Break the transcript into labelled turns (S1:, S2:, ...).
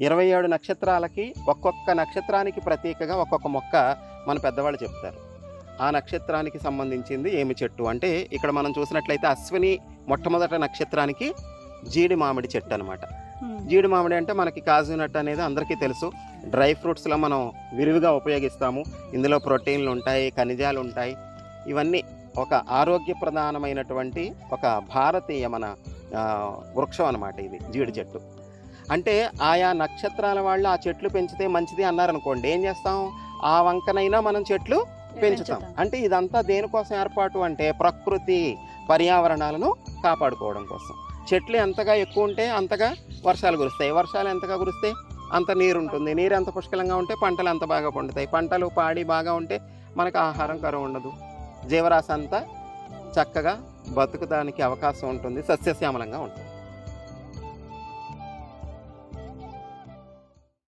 S1: 27 నక్షత్రాలకి ఒక్కొక్క నక్షత్రానికి ప్రతీకగా ఒక్కొక్క మొక్క మన పెద్దవాళ్ళు చెప్తారు. ఆ నక్షత్రానికి సంబంధించింది ఏమి చెట్టు అంటే ఇక్కడ మనం చూసినట్లయితే అశ్విని మొట్టమొదటి నక్షత్రానికి జీడి మామిడి చెట్టు అనమాట. జీడి మామిడి అంటే మనకి కాజు నట్ అనేది అందరికీ తెలుసు. డ్రై ఫ్రూట్స్లో మనం విరివిగా ఉపయోగిస్తాము. ఇందులో ప్రోటీన్లు ఉంటాయి, ఖనిజాలు ఉంటాయి. ఇవన్నీ ఒక ఆరోగ్యప్రధానమైనటువంటి ఒక భారతీయ మన వృక్షం అనమాట ఇది జీడి చెట్టు. అంటే ఆయా నక్షత్రాల వాళ్ళు ఆ చెట్లు పెంచితే మంచిది అన్నారనుకోండి, ఏం చేస్తాం? ఆ వంకనైనా మనం చెట్లు పెంచుతాం. అంటే ఇదంతా దేనికోసం ఏర్పాటు అంటే ప్రకృతి పర్యావరణాలను కాపాడుకోవడం కోసం. చెట్లు ఎంతగా ఎక్కువ ఉంటే అంతగా వర్షాలు కురుస్తాయి, వర్షాలు ఎంతగా కురిస్తే అంత నీరు ఉంటుంది, నీరు ఎంత పుష్కలంగా ఉంటే పంటలు అంత బాగా పండుతాయి, పంటలు పాడి బాగా ఉంటే మనకు ఆహారం కరువు ఉండదు, జీవరాశి అంతా చక్కగా బతుకుదానికి అవకాశం ఉంటుంది, సస్యశ్యామలంగా ఉంటుంది.